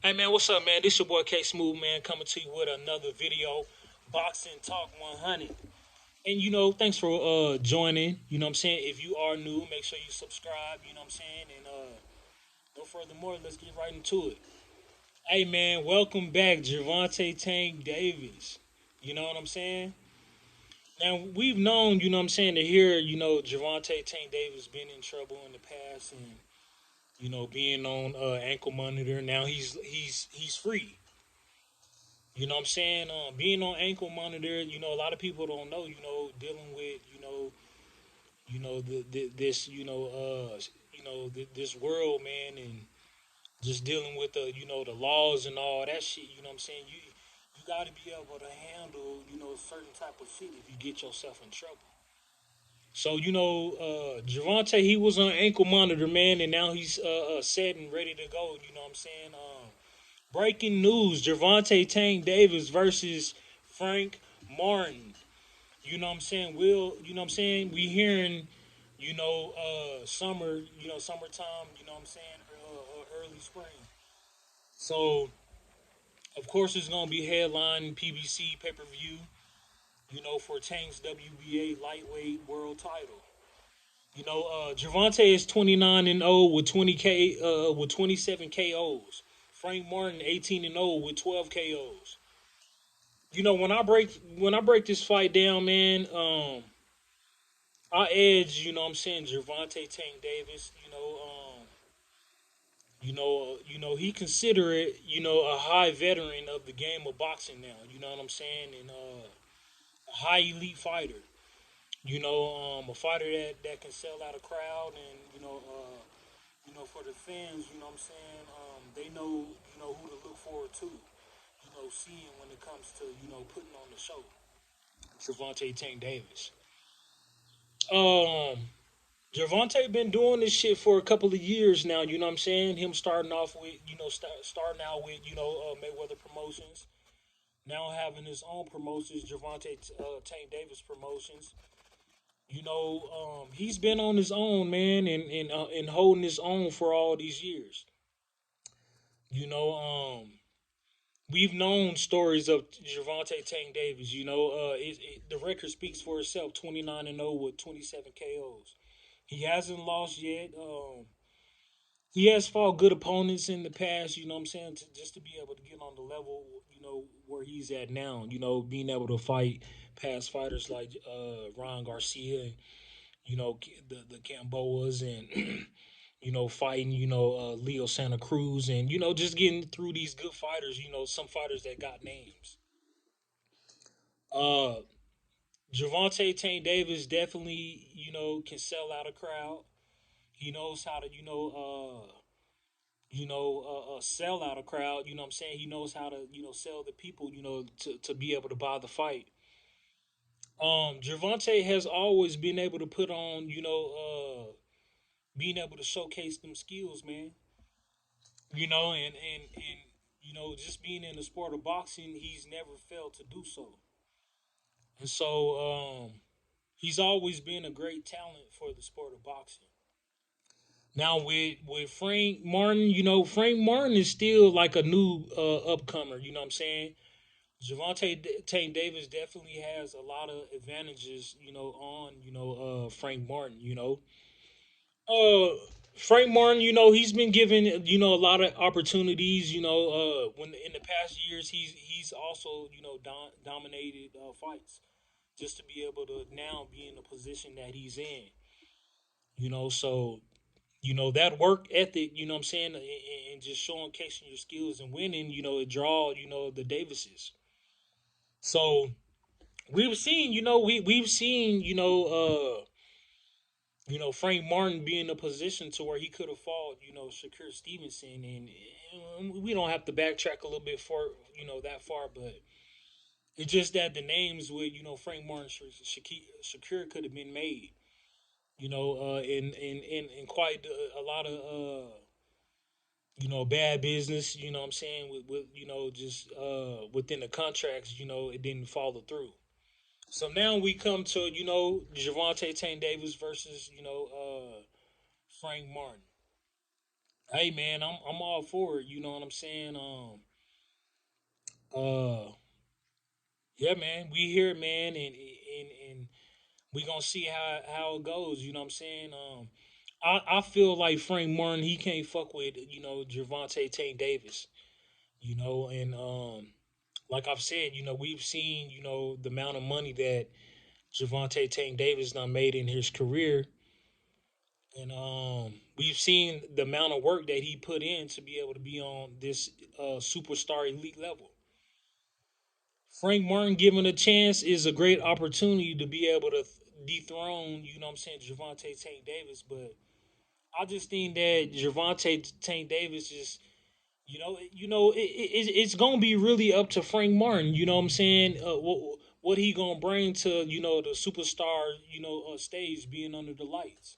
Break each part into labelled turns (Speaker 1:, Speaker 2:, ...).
Speaker 1: Hey man, what's up, man? This your boy K Smooth, man, coming to you with another video, Boxing Talk 100. And thanks for joining. You know what I'm saying? If you are new, make sure you subscribe. You know what I'm saying? And no furthermore, let's get right into it. Hey man, welcome back, Gervonta Tank Davis. You know what I'm saying? Now we've known, you know what I'm saying, to hear, Gervonta Tank Davis been in trouble in the past and being on ankle monitor. Now he's free. You know what I'm saying? Being on ankle monitor, a lot of people don't know, dealing with, this, this world, man, and just dealing with the laws and all that shit. You know what I'm saying? You got to be able to handle, certain type of shit if you get yourself in trouble. So, Gervonta, he was on ankle monitor, man, and now he's set and ready to go. You know what I'm saying? Breaking news: Gervonta Tank Davis versus Frank Martin. You know what I'm saying? You know what I'm saying? We hearing, summer, summertime. You know what I'm saying? Early spring. So of course it's gonna be headline PBC pay per view. For Tank's WBA lightweight world title. Gervonta is 29-0 with 27 KOs. Frank Martin 18-0 with 12 KOs. When I break this fight down, man, I edge, you know what I'm saying, Gervonta Tank Davis, he consider it, a high veteran of the game of boxing now, you know what I'm saying, and a high elite fighter. A fighter that can sell out a crowd and, for the fans, you know what I'm saying, they know, who to look forward to, seeing when it comes to, putting on the show. Gervonta Tank Davis. Um, Gervonta been doing this shit for a couple of years now. You know what I'm saying? Him starting off with, starting out with, Mayweather Promotions. Now having his own promotions, Gervonta Tank Davis Promotions. He's been on his own, man, and holding his own for all these years. You know, we've known stories of Gervonta Tank Davis. The record speaks for itself: 29-0 with 27 KOs. He hasn't lost yet. He has fought good opponents in the past, you know what I'm saying, just to be able to get on the level, where he's at now, being able to fight past fighters like Ron Garcia and, the Camboas and, fighting, Leo Santa Cruz and, just getting through these good fighters, some fighters that got names. Uh, Gervonta Tank Davis definitely, can sell out a crowd. He knows how to, sell out a crowd. You know what I'm saying? He knows how to, sell the people, to be able to buy the fight. Gervonta has always been able to put on, being able to showcase them skills, man. And just being in the sport of boxing, he's never failed to do so. And so, he's always been a great talent for the sport of boxing. Now with Frank Martin, Frank Martin is still like a new upcomer. You know what I'm saying? Gervonta Tank Davis definitely has a lot of advantages, on Frank Martin. Uh, Frank Martin, he's been given a lot of opportunities. When in the past years he's also dominated fights just to be able to now be in the position that he's in. So that work ethic, you know what I'm saying, and just showcasing your skills and winning, it draw, the Davises. So we've seen, we've seen, Frank Martin be in a position to where he could have fought, Shakur Stevenson, and we don't have to backtrack a little bit for, that far, but it's just that the names with, Frank Martin, Shakur could have been made, in quite a lot of bad business, what I'm saying, with just within the contracts, it didn't follow through. So now we come to, Gervonta Tank Davis versus, Frank Martin. Hey man, I'm all for it. You know what I'm saying? Uh, yeah, man, we here, man, and we gonna see how it goes. You know what I'm saying? I feel like Frank Martin he can't fuck with Gervonta Tank Davis. And like I've said, we've seen the amount of money that Gervonta Tank Davis done made in his career, and we've seen the amount of work that he put in to be able to be on this superstar elite level. Frank Martin given a chance is a great opportunity to be able to dethrone, Gervonta Tank Davis. But I just think that Gervonta Tank Davis is, it's gonna be really up to Frank Martin. You know what I'm saying? What he gonna bring to the superstar stage being under the lights.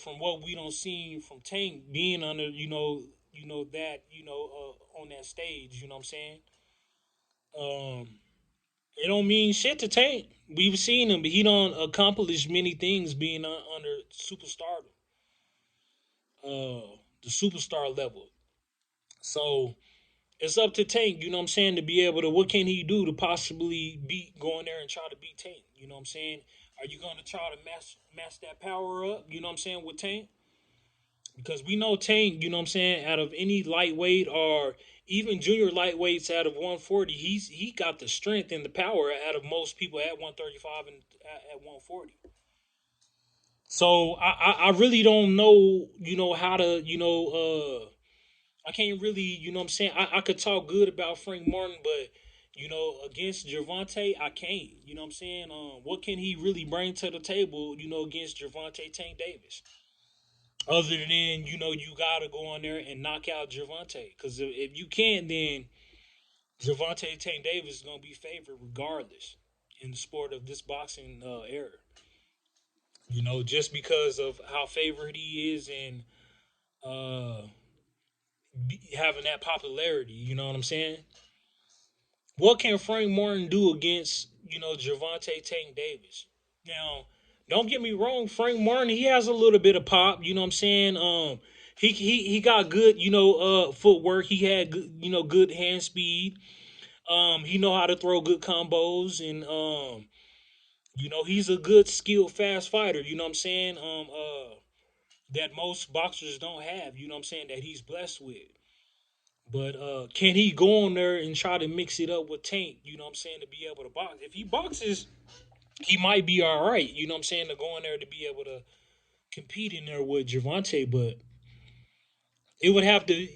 Speaker 1: From what we don't see from Tank being under that on that stage. You know what I'm saying? Um, It don't mean shit to Tank. We've seen him, but he don't accomplish many things being under superstardom, the superstar level. So it's up to Tank, you know what I'm saying, to be able to what can he do to possibly beat going there and try to beat Tank. You know what I'm saying? Are you gonna try to match that power up, you know what I'm saying, with Tank? Because we know Tank, you know what I'm saying, out of any lightweight or even junior lightweights out of 140, he got the strength and the power out of most people at 135 and at 140. So I really don't know, how to, I can't really, what I'm saying, I could talk good about Frank Martin, but against Gervonta, I can't. You know what I'm saying? What can he really bring to the table, against Gervonta Tank Davis? Other than you gotta go on there and knock out Gervonta, because if you can't, then Gervonta Tank Davis is gonna be favored regardless in the sport of this boxing era. Just because of how favored he is and uh, having that popularity. You know what I'm saying? What can Frank Martin do against Gervonta Tank Davis? Now, don't get me wrong, Frank Martin he has a little bit of pop. You know what I'm saying? He got good footwork. He had good, good hand speed. He know how to throw good combos and he's a good skilled fast fighter. You know what I'm saying? That most boxers don't have. You know what I'm saying? That he's blessed with. But can he go on there and try to mix it up with Tank? You know what I'm saying, to be able to box. If he boxes, he might be all right. You know what I'm saying, to go in there to be able to compete in there with Gervonta. But it would have to,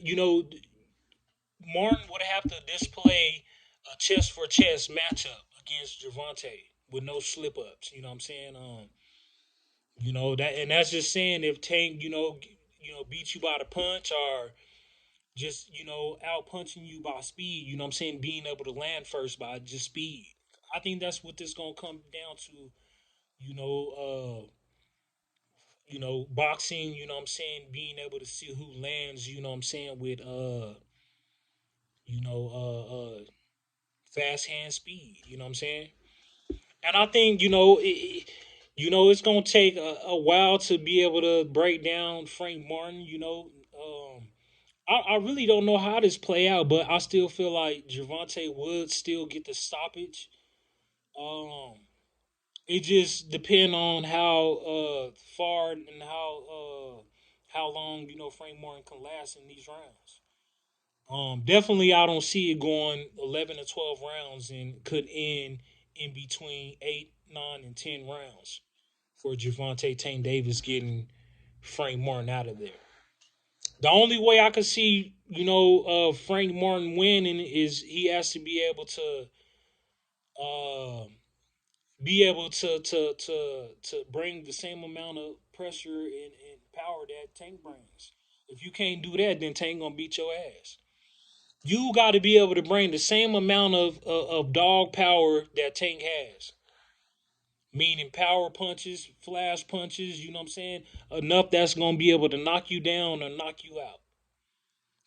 Speaker 1: Martin would have to display a chest for chest matchup against Gervonta with no slip ups. You know what I'm saying? That, and that's just saying if Tank, beats you by the punch or just out punching you by speed. You know what I'm saying, being able to land first by just speed. I think that's what this gonna come down to. You know, boxing. You know what I'm saying, being able to see who lands. You know what I'm saying, with you know fast hand speed. You know what I'm saying, and I think it's gonna take a while to be able to break down Frank Martin. I really don't know how this play out, but I still feel like Gervonta would still get the stoppage. Um, it just depend on how far and how long Frank Martin can last in these rounds. Definitely I don't see it going 11 to 12 rounds and could end in between 8, 9, and 10 rounds for Gervonta Tank Davis getting Frank Martin out of there. The only way I could see, Frank Martin winning is he has to uh, be able to bring the same amount of pressure and power that Tank brings. If you can't do that, then Tank gonna beat your ass. You got to be able to bring the same amount of dog power that Tank has, meaning power punches, flash punches. You know what I'm saying? Enough that's gonna be able to knock you down or knock you out.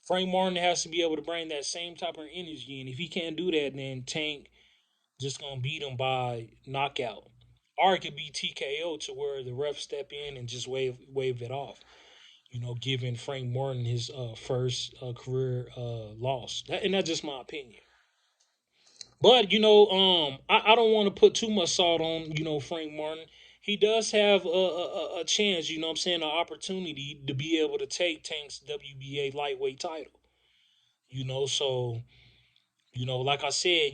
Speaker 1: Frank Martin has to be able to bring that same type of energy, and if he can't do that, then Tank just gonna beat him by knockout, or it could be TKO to where the ref step in and just wave it off. giving Frank Martin his first career loss. And that's just my opinion. But I don't want to put too much salt on Frank Martin. He does have a chance, what I'm saying, an opportunity to be able to take Tank's WBA lightweight title. So like I said,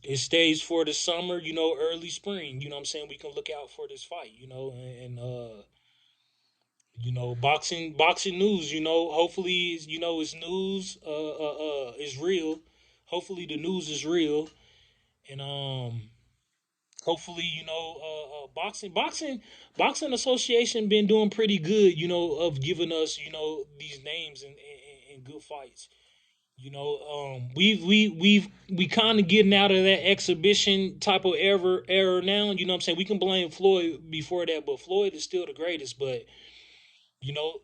Speaker 1: it stays for the summer, early spring. You know what I'm saying? We can look out for this fight, and boxing news, hopefully it's news is real. Hopefully the news is real. And hopefully, boxing association been doing pretty good, of giving us, these names and good fights. We kind of getting out of that exhibition type of era now. You know what I'm saying? We can blame Floyd before that, but Floyd is still the greatest. But you know,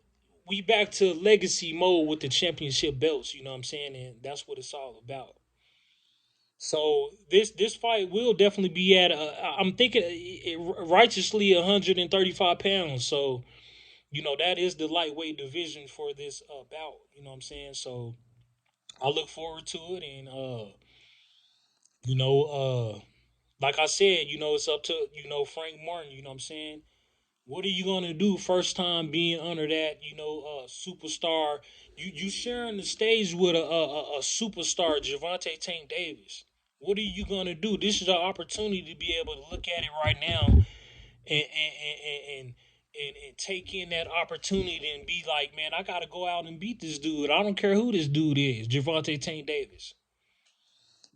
Speaker 1: we back to legacy mode with the championship belts. You know what I'm saying? And that's what it's all about. So this fight will definitely be at I'm thinking righteously 135 pounds. So that is the lightweight division for this bout. You know what I'm saying? So I look forward to it, and you know, like I said, it's up to Frank Martin. You know what I'm saying? What are you gonna do first time being under that superstar? You sharing the stage with a superstar, Gervonta Tank Davis. What are you gonna do? This is an opportunity to be able to look at it right now and take in that opportunity and be like, man, I gotta go out and beat this dude. I don't care who this dude is, Gervonta Tank Davis.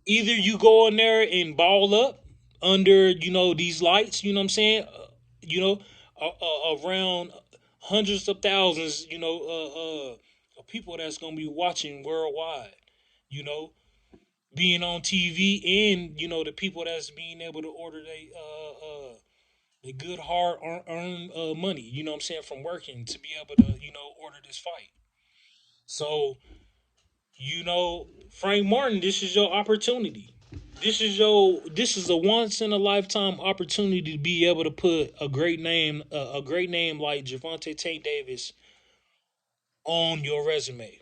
Speaker 1: Either you go in there and ball up under these lights, you know what I'm saying, you know around hundreds of thousands, of people that's gonna be watching worldwide, you know being on TV, and the people that's being able to order they good hard earned money, you know what I'm saying, from working to be able to order this fight. So Frank Martin, this is your opportunity. This is a once in a lifetime opportunity to be able to put a great name like Gervonta Tank Davis on your resume.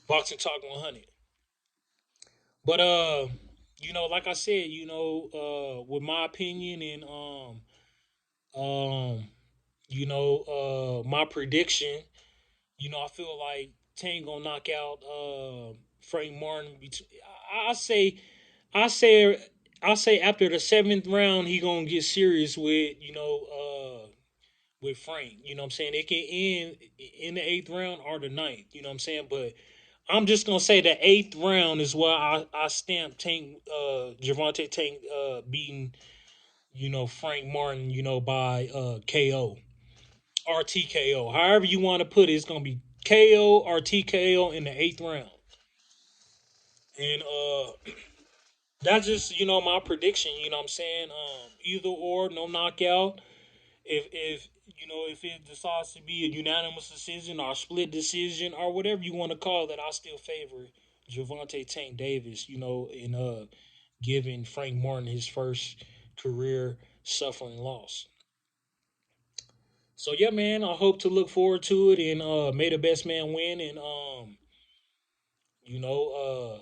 Speaker 1: Boxing Talk 100. But like I said, with my opinion and my prediction, I feel like Tank gonna knock out Frank Martin. I say I say I say after the seventh round he gonna get serious with Frank. You know what I'm saying? It can end in the eighth round or the ninth. You know what I'm saying? But I'm just gonna say the eighth round is where I stamp Tank Gervonta Tank beating Frank Martin by KO or TKO. However you want to put it, it's gonna be KO or TKO in the eighth round. And that's just my prediction. You know what I'm saying? Either or, no knockout. If if it decides to be a unanimous decision or a split decision or whatever you want to call it, I still favor Gervonta Tank Davis. In giving Frank Martin his first career suffering loss. So yeah, man, I hope to look forward to it, and may the best man win. And you know,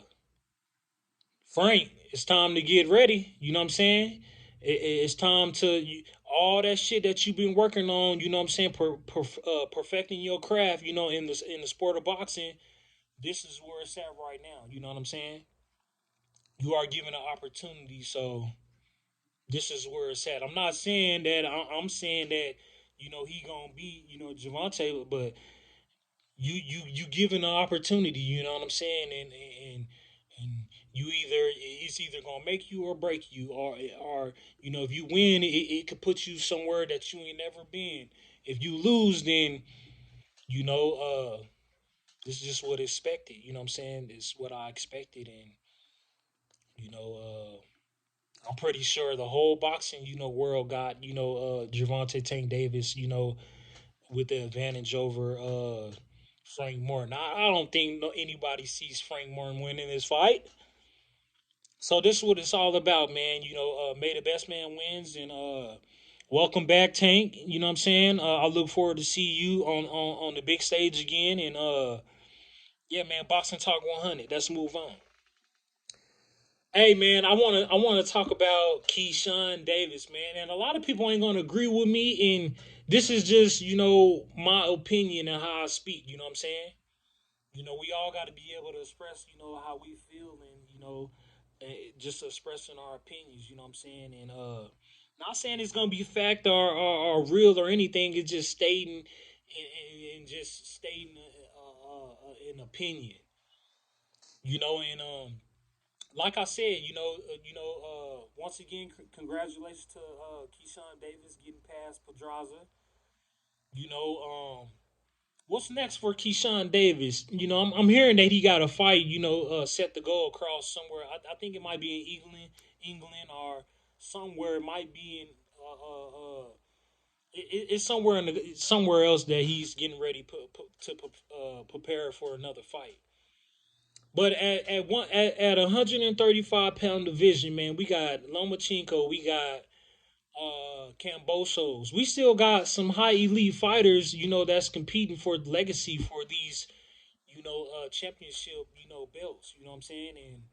Speaker 1: Frank, it's time to get ready. You know what I'm saying? It's time to all that shit that you've been working on. You know what I'm saying? Perfecting your craft. In the sport of boxing, this is where it's at right now. You know what I'm saying? You are given an opportunity, so this is where it's at. I'm not saying that. I'm saying that he gonna beat Javante, but you given an opportunity. You know what I'm saying? And you either it's either gonna make you or break you, or if you win, it could put you somewhere that you ain't never been. If you lose, then you know this is just what expected. You know what I'm saying? It's what I expected, and you know I'm pretty sure the whole boxing world got Gervonta Tank Davis with the advantage over Frank Martin. I don't think anybody sees Frank Martin winning this fight. So this is what it's all about, man. May the best man wins, and Welcome back, Tank. You know what I'm saying? I look forward to see you on the big stage again. And yeah, man, Boxing Talk 100. Let's move on. Hey, man, I wanna talk about Keyshawn Davis, man. And a lot of people ain't gonna agree with me. And this is just my opinion and how I speak. You know what I'm saying? We all got to be able to express how we feel, and just expressing our opinions. You know what I'm saying? And not saying it's gonna be fact or real or anything. It's just stating and just stating an opinion. And like I said, once again, congratulations to Keyshawn Davis getting past Pedraza. You know, what's next for Keyshawn Davis? I'm hearing that he got a fight. Set to go across somewhere. I think it might be in England, or somewhere. It might be in. It's somewhere else that he's getting ready to prepare for another fight. But at 135 pound division, man, we got Lomachenko, we got Cambosos. We still got some high elite fighters, that's competing for legacy for these, championship, belts. You know what I'm saying? And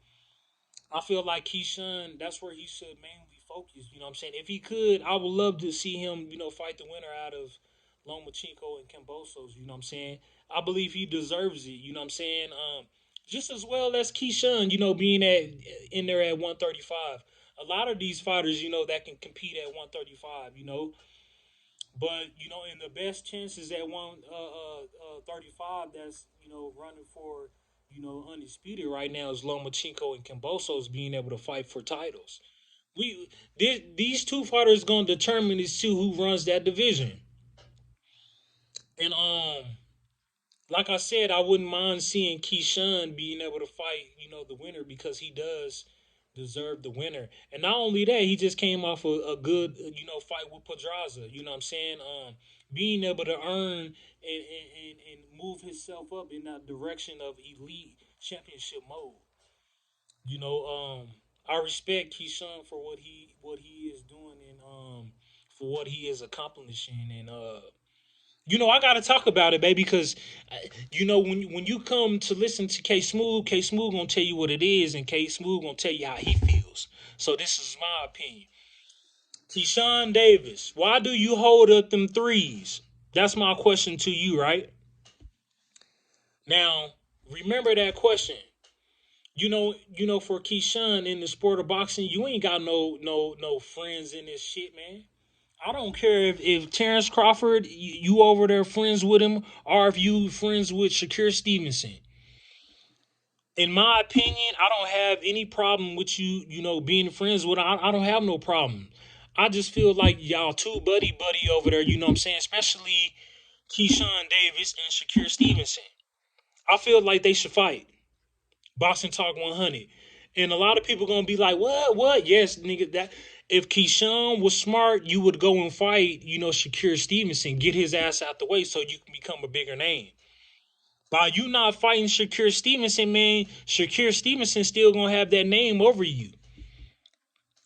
Speaker 1: I feel like Keyshawn, that's where he should mainly focus. You know what I'm saying? If he could, I would love to see him, fight the winner out of Lomachenko and Cambosos. You know what I'm saying? I believe he deserves it. You know what I'm saying? Just as well as Keyshawn, being in there at 135. A lot of these fighters, that can compete at 135. But in the best chances at 135, that's running for undisputed right now is Lomachenko and Cambosos being able to fight for titles. These two fighters gonna determine as to who runs that division. And like I said, I wouldn't mind seeing Keyshawn being able to fight the winner, because he does deserve the winner. And not only that, he just came off a good fight with Pedraza. You know what I'm saying? Being able to earn and move himself up in that direction of elite championship mode. I respect Keyshawn for what he is doing, and for what he is accomplishing. And I gotta talk about it, baby, because when you come to listen to K Smooth gonna tell you what it is, and K Smooth gonna tell you how he feels. So this is my opinion. Keyshawn Davis, why do you hold up them threes? That's my question to you, right? Now, remember that question. For Keyshawn in the sport of boxing, you ain't got no friends in this shit, man. I don't care if Terrence Crawford, you over there friends with him, or if you friends with Shakir Stevenson. In my opinion, I don't have any problem with being friends with him. I don't have no problem. I just feel like y'all too buddy over there, you know what I'm saying? Especially Keyshawn Davis and Shakir Stevenson. I feel like they should fight. Boxing Talk 100. And a lot of people gonna be like, what? Yes, nigga, that if Keyshawn was smart, you would go and fight, Shakir Stevenson, get his ass out the way so you can become a bigger name. By you not fighting Shakir Stevenson, man, Shakir Stevenson still gonna have that name over you,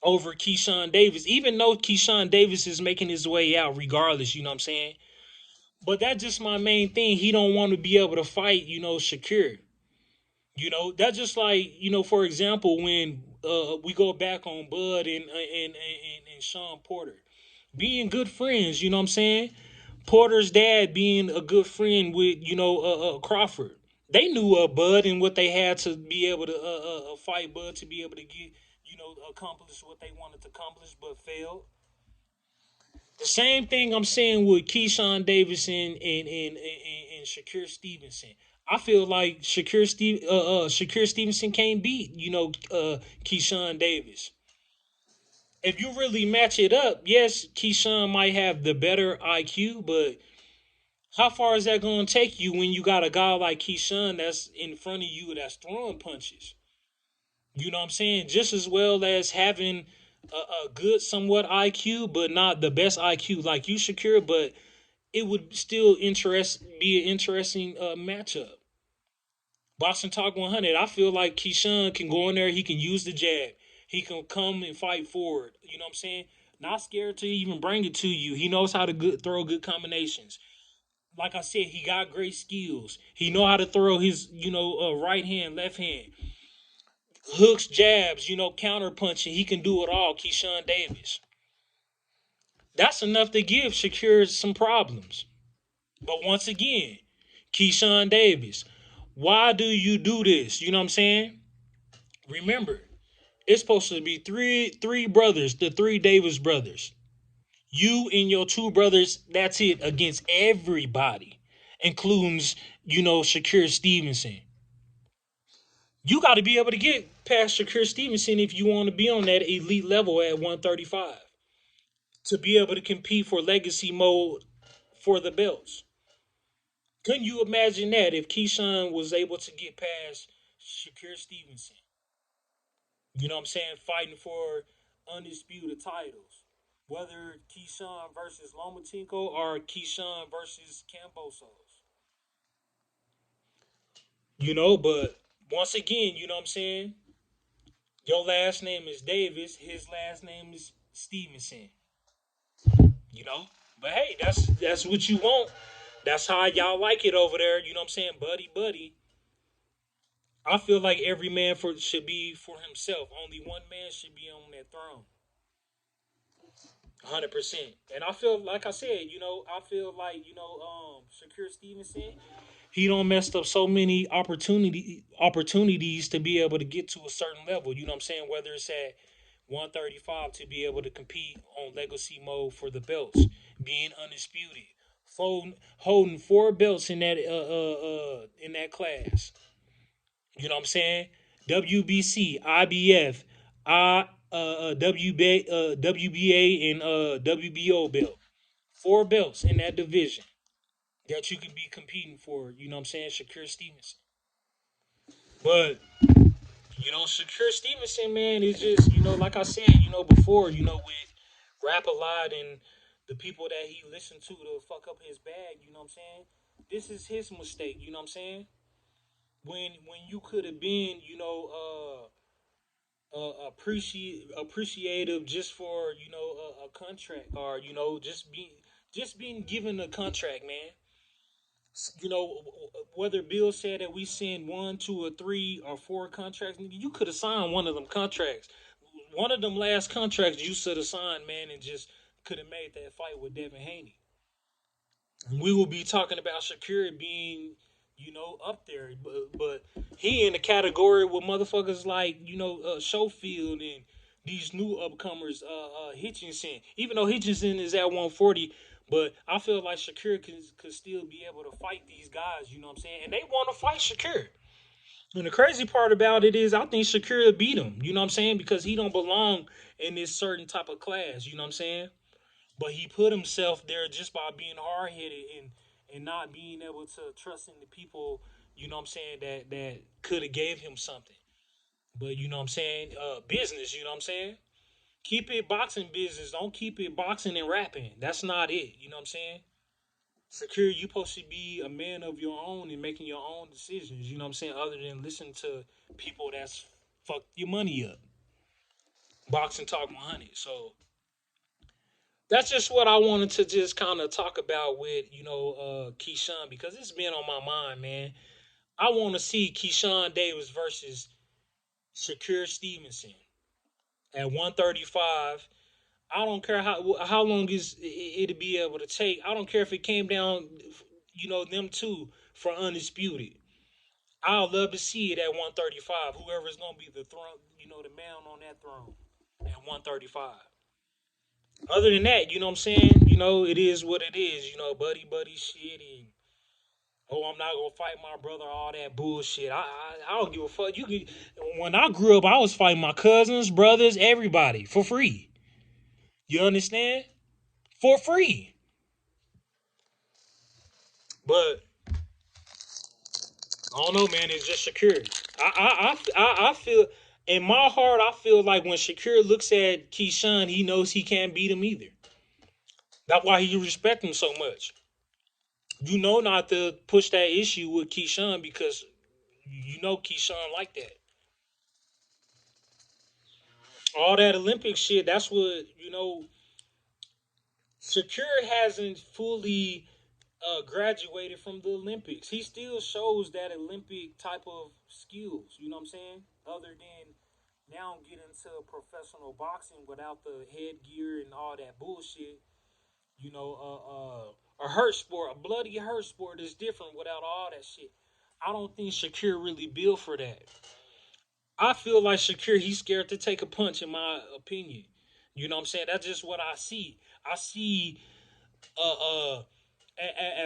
Speaker 1: over Keyshawn Davis, even though Keyshawn Davis is making his way out regardless, you know what I'm saying? But that's just my main thing. He don't want to be able to fight, Shakir. That's just like, for example, when we go back on Bud and Sean Porter being good friends. You know what I'm saying? Porter's dad being a good friend with Crawford. They knew Bud and what they had to be able to fight Bud to be able to get accomplish what they wanted to accomplish, but failed. The same thing I'm saying with Keyshawn Davis and Shakir Stevenson. I feel like Shakir Stevenson can't beat Keyshawn Davis. If you really match it up, yes, Keyshawn might have the better IQ, but how far is that going to take you when you got a guy like Keyshawn that's in front of you that's throwing punches? You know what I'm saying? Just as well as having a good, somewhat IQ, but not the best IQ like you, Shakir. But it would still be an interesting matchup. Boxing Talk 100. I feel like Keyshawn can go in there. He can use the jab. He can come and fight forward. You know what I'm saying? Not scared to even bring it to you. He knows how to throw good combinations. Like I said, he got great skills. He know how to throw his, right hand, left hand, hooks, jabs, counter punching. He can do it all. Keyshawn Davis. That's enough to give Shakir some problems. But once again, Keyshawn Davis, why do you do this? You know what I'm saying? Remember, it's supposed to be three brothers, the three Davis brothers. You and your two brothers, that's it, against everybody, includes, Shakir Stevenson. You got to be able to get past Shakir Stevenson if you want to be on that elite level at 135 to be able to compete for legacy mode for the belts. Couldn't you imagine that if Keyshawn was able to get past Shakir Stevenson? You know what I'm saying? Fighting for undisputed titles. Whether Keyshawn versus Lomachenko or Keyshawn versus Cambosos. But once again, you know what I'm saying? Your last name is Davis. His last name is Stevenson. You know? But hey, that's what you want. That's how y'all like it over there. You know what I'm saying? Buddy, buddy. I feel like every man should be for himself. Only one man should be on that throne. 100%. And I feel like I said, I feel like Shakur Stevenson, he don't messed up so many opportunities to be able to get to a certain level. You know what I'm saying? Whether it's at 135 to be able to compete on legacy mode for the belts, being undisputed, holding four belts in that class. You know what I'm saying? WBC, IBF, WBA, and WBO belt. Four belts in that division that you could be competing for. You know what I'm saying? Shakur Stevenson. But, Shakur Stevenson, man, is just, like I said, before, with Rap a Lot and the people that he listened to fuck up his bag, you know what I'm saying? This is his mistake, you know what I'm saying? When you could have been, appreciative just for a contract or just being given a contract, man. Whether Bill said that we send one, two, or three or four contracts, you could have signed one of them contracts. One of them last contracts you should have signed, man, and just could have made that fight with Devin Haney. We will be talking about Shakira being, up there, but he in the category with motherfuckers like Schofield and these new upcomers, Hitchinson. Even though Hitchinson is at 140, but I feel like Shakira could still be able to fight these guys. You know what I'm saying? And they want to fight Shakira. And the crazy part about it is, I think Shakira beat him. You know what I'm saying? Because he don't belong in this certain type of class. You know what I'm saying? But he put himself there just by being hard headed and not being able to trust in the people, you know what I'm saying, that could have gave him something. But you know what I'm saying? Business, you know what I'm saying? Keep it boxing business. Don't keep it boxing and rapping. That's not it. You know what I'm saying? Secure, you supposed to be a man of your own and making your own decisions, you know what I'm saying? Other than listening to people that's fucked your money up. Boxing Talk 100. So that's just what I wanted to just kind of talk about with, Keyshawn, because it's been on my mind, man. I want to see Keyshawn Davis versus Shakur Stevenson at 135. I don't care how long it'll be able to take. I don't care if it came down, them two for undisputed. I'll love to see it at 135. Whoever's gonna be the throne, the man on that throne at 135. Other than that, you know what I'm saying? It is what it is. Buddy, buddy shit, and I'm not gonna fight my brother. All that bullshit. I don't give a fuck. When I grew up, I was fighting my cousins, brothers, everybody for free. You understand? For free. But I don't know, man. It's just Shakir. I feel in my heart. I feel like when Shakir looks at Keyshawn, he knows he can't beat him either. That's why he respect him so much. Not to push that issue with Keyshawn because Keyshawn like that. All that Olympic shit. That's what. Shakur hasn't fully graduated from the Olympics. He still shows that Olympic type of skills. You know what I'm saying? Other than now get into professional boxing without the headgear and all that bullshit. You know, a hurt sport, a bloody hurt sport is different without all that shit. I don't think Shakir really built for that. I feel like Shakir, he's scared to take a punch, in my opinion. You know what I'm saying? That's just what I see. I see uh,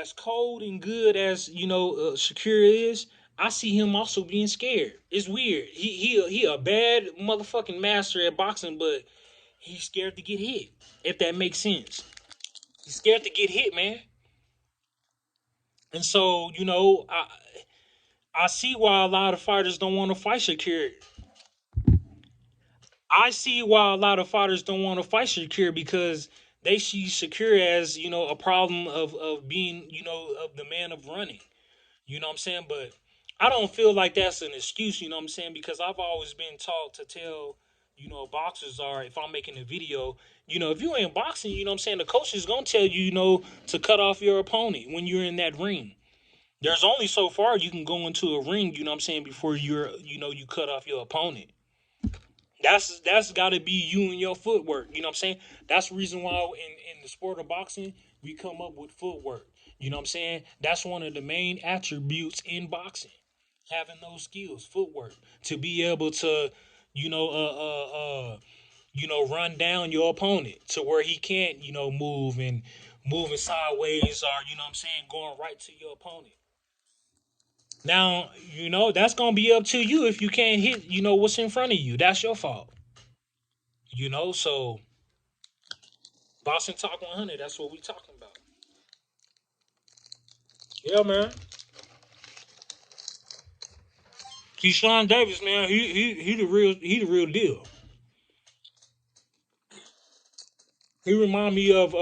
Speaker 1: as cold and good as Shakir is. I see him also being scared. It's weird. He a bad motherfucking master at boxing, but he's scared to get hit. If that makes sense, he's scared to get hit, man. And so I see why a lot of fighters don't want to fight Shakir. I see why a lot of fighters don't want to fight Shakir because they see Shakir as a problem of being of the man of running. You know what I'm saying? But I don't feel like that's an excuse, you know what I'm saying? Because I've always been taught to tell, boxers are, if I'm making a video, if you ain't boxing, you know what I'm saying? The coach is going to tell you, to cut off your opponent when you're in that ring. There's only so far you can go into a ring, you know what I'm saying, before you cut off your opponent. That's got to be you and your footwork. You know what I'm saying? That's the reason why in the sport of boxing we come up with footwork. You know what I'm saying? That's one of the main attributes in boxing. Having those skills, footwork, to be able to, you know, run down your opponent to where he can't, move and moving sideways or, you know what I'm saying, going right to your opponent. Now, that's gonna be up to you if you can't hit, what's in front of you. That's your fault. So Boston Talk 100, that's what we talking about. Yeah, man. Keyshawn Davis, man, he the real deal. He remind me of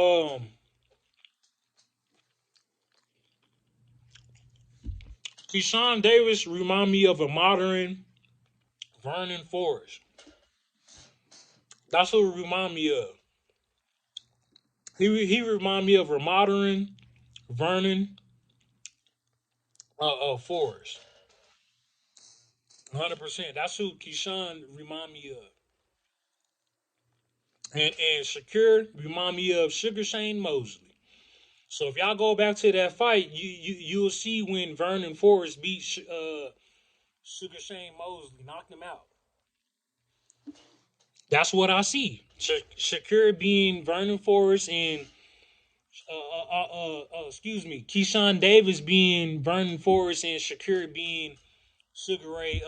Speaker 1: Keyshawn Davis remind me of a modern Vernon Forrest. That's what he remind me of. He remind me of a modern Vernon Forrest. 100%. That's who Keyshawn remind me of. And Shakur remind me of Sugar Shane Mosley. So if y'all go back to that fight, you'll see when Vernon Forrest beat Sugar Shane Mosley, knocked him out. That's what I see. Shakur being Vernon Forrest and excuse me, Keyshawn Davis being Vernon Forrest and Shakur being Sugar Ray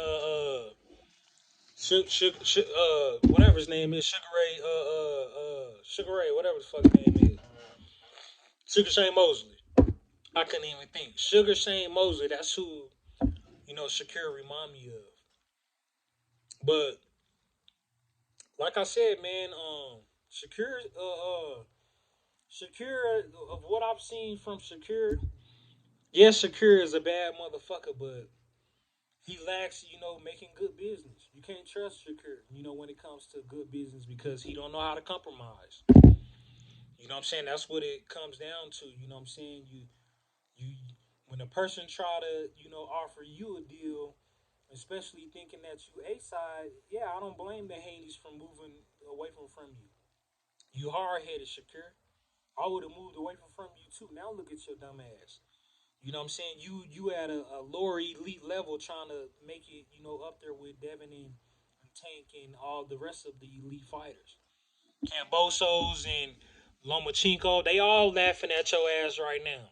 Speaker 1: whatever his name is, Sugar Ray, whatever the fuck his name is, Sugar Shane Mosley. I couldn't even think. Sugar Shane Mosley. That's who Shakur remind me of. But like I said, man, Shakur, Shakur, of what I've seen from Shakur, yes, Shakur is a bad motherfucker, but he lacks, making good business. You can't trust Shakur, when it comes to good business because he don't know how to compromise. You know what I'm saying? That's what it comes down to. You know what I'm saying? You when a person try to, offer you a deal, especially thinking that you A side, yeah, I don't blame the Haney's from moving away from you. You hard headed, Shakur. I would have moved away from you too. Now look at your dumb ass. You know what I'm saying? You at a lower elite level trying to make it, up there with Devin and Tank and all the rest of the elite fighters. Cambosos and Lomachenko, they all laughing at your ass right now.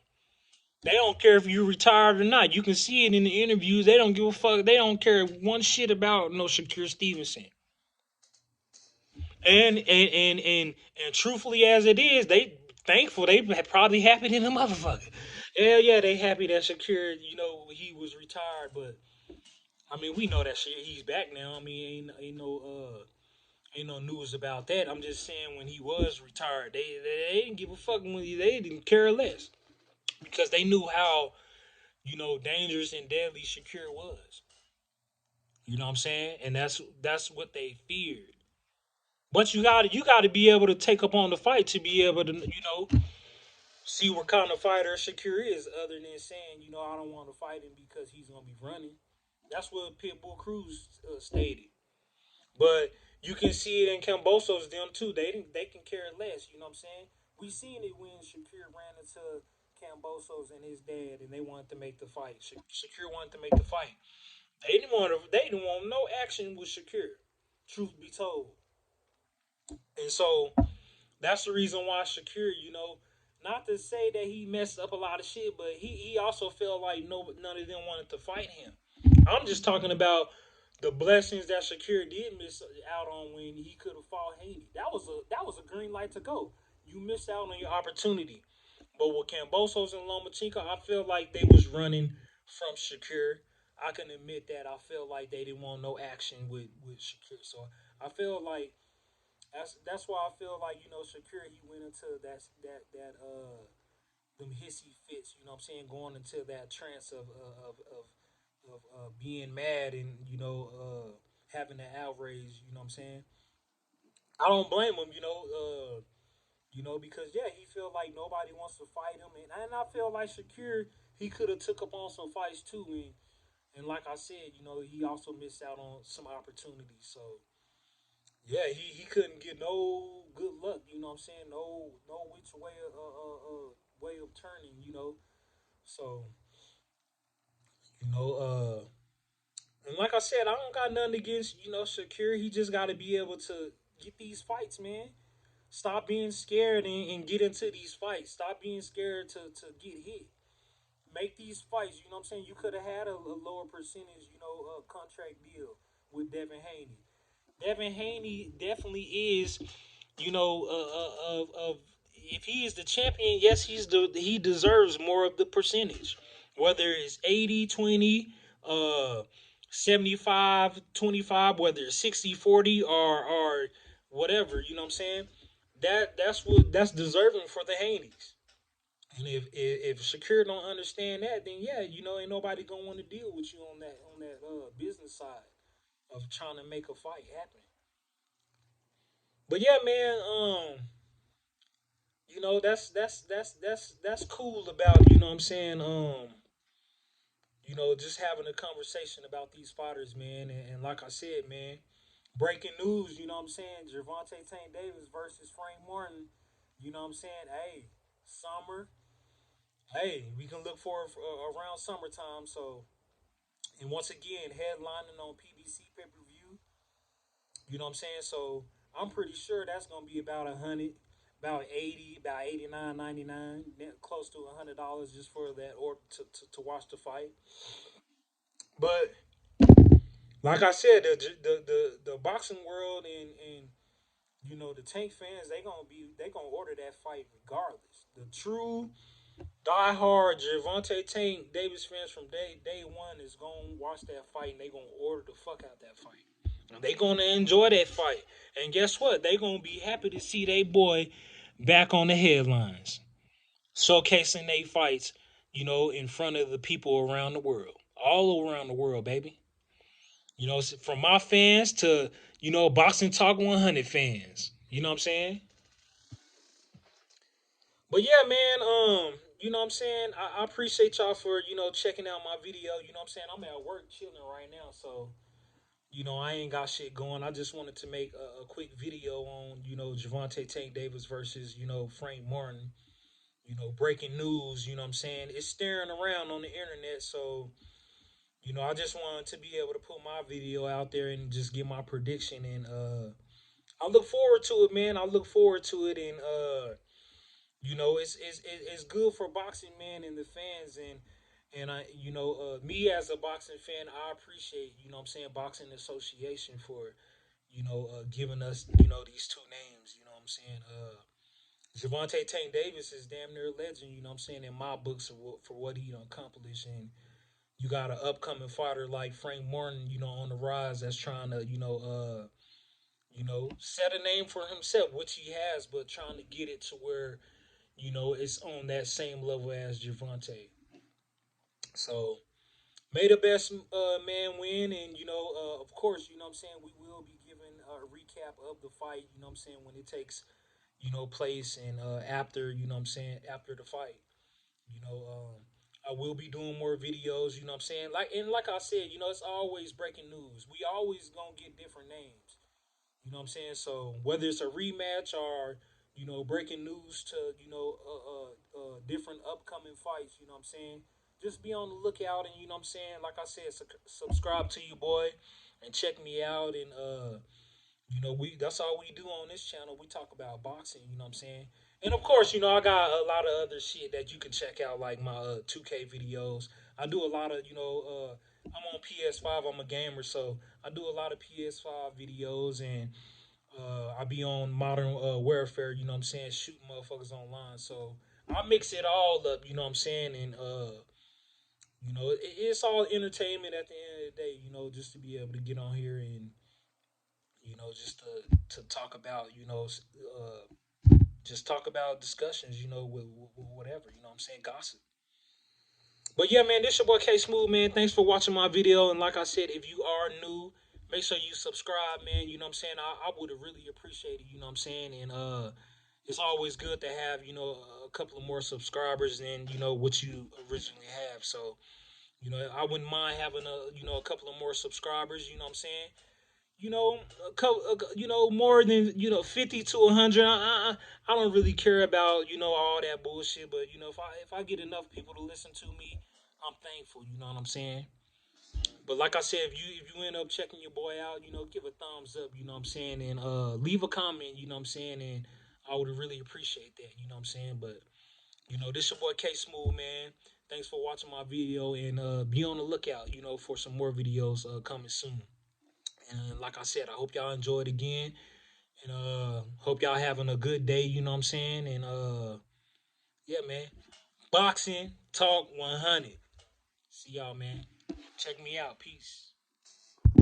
Speaker 1: They don't care if you retired or not. You can see it in the interviews. They don't give a fuck. They don't care one shit about no Shakur Stevenson. And truthfully as it is, they thankful they probably happy than a motherfucker. Hell yeah, they happy that Shakur, he was retired, but I mean we know that shit. He's back now. I mean ain't no news about that. I'm just saying when he was retired, they didn't give a fuck when they didn't care less because they knew how dangerous and deadly Shakur was. You know what I'm saying? And that's what they feared. But you gotta be able to take up on the fight to be able to see what kind of fighter Shakir is, other than saying I don't want to fight him because he's gonna be running. That's what Pitbull Cruz stated. But you can see it in Cambosos them too. They can care less. You know what I'm saying? We seen it when Shakir ran into Cambosos and his dad, and they wanted to make the fight. Shakir wanted to make the fight. They didn't want no action with Shakir. Truth be told, and so that's the reason why Shakir, not to say that he messed up a lot of shit, but he also felt like none of them wanted to fight him. I'm just talking about the blessings that Shakir did miss out on when he could have fought Haney. That was a green light to go. You missed out on your opportunity. But with Cambosos and Lomachenko, I feel like they was running from Shakir. I can admit that. I feel like they didn't want no action with Shakir. So I feel like that's why I feel like Shakir he went into that them hissy fits. You know what I'm saying, going into that trance of being mad and having the outrage. You know what I'm saying. I don't blame him. Because yeah, he feel like nobody wants to fight him, and I feel like Shakir he could have took up on some fights too, and like I said, he also missed out on some opportunities. So yeah, he couldn't get no good luck. You know what I'm saying? No which way of turning. So you know and like I said, I don't got nothing against Shakir. He just got to be able to get these fights, man. Stop being scared and get into these fights. Stop being scared to get hit. Make these fights. You know what I'm saying? You could have had a lower percentage, contract deal with Devin Haney. Devin Haney definitely is, of if he is the champion, yes, he deserves more of the percentage. Whether it's 80 20, 75 25, whether it's 60 40, or whatever, you know what I'm saying? That's deserving for the Haneys. And if Shakir don't understand that, then yeah, ain't nobody gonna want to deal with you on that business side of trying to make a fight happen. But yeah, man, that's cool about what I'm saying. Just having a conversation about these fighters, man, and like I said, man, breaking news. You know what I'm saying? Gervonta Tank Davis versus Frank Martin. You know what I'm saying? Hey, summer. Hey, we can look for around summertime. So, and once again, headlining on PBC pay per view. You know what I'm saying? So I'm pretty sure that's gonna be about 100, about 80, about 89.99, close to $100 just for that or to watch the fight. But like I said, the boxing world and the Tank fans, they gonna order that fight regardless. The true diehard Gervonta Tank Davis fans from day one is gonna watch that fight and they gonna order the fuck out that fight. And they gonna enjoy that fight. And guess what? They gonna be happy to see their boy back on the headlines, showcasing their fights, in front of the people around the world, all around the world, baby. From my fans to Boxing Talk 100 fans. You know what I'm saying? But yeah, man, you know what I'm saying? I appreciate y'all for, checking out my video. You know what I'm saying? I'm at work chilling right now, so I ain't got shit going. I just wanted to make a quick video on, Javante Tank Davis versus, Frank Martin. Breaking news, you know what I'm saying? It's staring around on the internet, so I just wanted to be able to put my video out there and just get my prediction and I look forward to it, man. I look forward to it and it's good for boxing, man, and the fans and I me as a boxing fan, I appreciate what I'm saying, Boxing Association for giving us these two names. You know what I'm saying? Javante Tank Davis is damn near a legend. You know what I'm saying, in my books for what he accomplished, and you got an upcoming fighter like Frank Martin, on the rise that's trying to set a name for himself, which he has, but trying to get it to where it's on that same level as Gervonta. So may the best man win, and of course, what I'm saying, we will be giving a recap of the fight. You know what I'm saying, when it takes place and after after the fight. You know, I will be doing more videos. You know what I'm saying, like I said, it's always breaking news. We always gonna get different names. You know what I'm saying? So whether it's a rematch or breaking news to different upcoming fights, you know what I'm saying? Just be on the lookout, and what I'm saying, like I said, subscribe to you, boy, and check me out. And we that's all we do on this channel. We talk about boxing. You know what I'm saying? And of course, I got a lot of other shit that you can check out, like my 2K videos. I do a lot of I'm on PS5. I'm a gamer, so I do a lot of PS5 videos, and I be on Modern Warfare, you know what I'm saying, shooting motherfuckers online. So I mix it all up, you know what I'm saying, and it's all entertainment at the end of the day, just to be able to get on here and just to talk about, just talk about discussions, with whatever, you know what I'm saying, gossip. But yeah, man, this your boy K Smooth, man. Thanks for watching my video. And like I said, if you are new, make sure you subscribe, man. You know what I'm saying? I would have really appreciated, you know what I'm saying? And it's always good to have, a couple of more subscribers than, what you originally have. So, I wouldn't mind having a couple of more subscribers, you know what I'm saying? A couple, more than 50 to 100. I don't really care about all that bullshit. But if I get enough people to listen to me, I'm thankful. You know what I'm saying? But like I said, if you end up checking your boy out, give a thumbs up. You know what I'm saying? And leave a comment. You know what I'm saying? And I would really appreciate that. You know what I'm saying? But this your boy K Smooth, man. Thanks for watching my video, and be on the lookout. For some more videos coming soon. And like I said, I hope y'all enjoy it again. And hope y'all having a good day, you know what I'm saying? And yeah, man. Boxing Talk 100. See y'all, man. Check me out. Peace.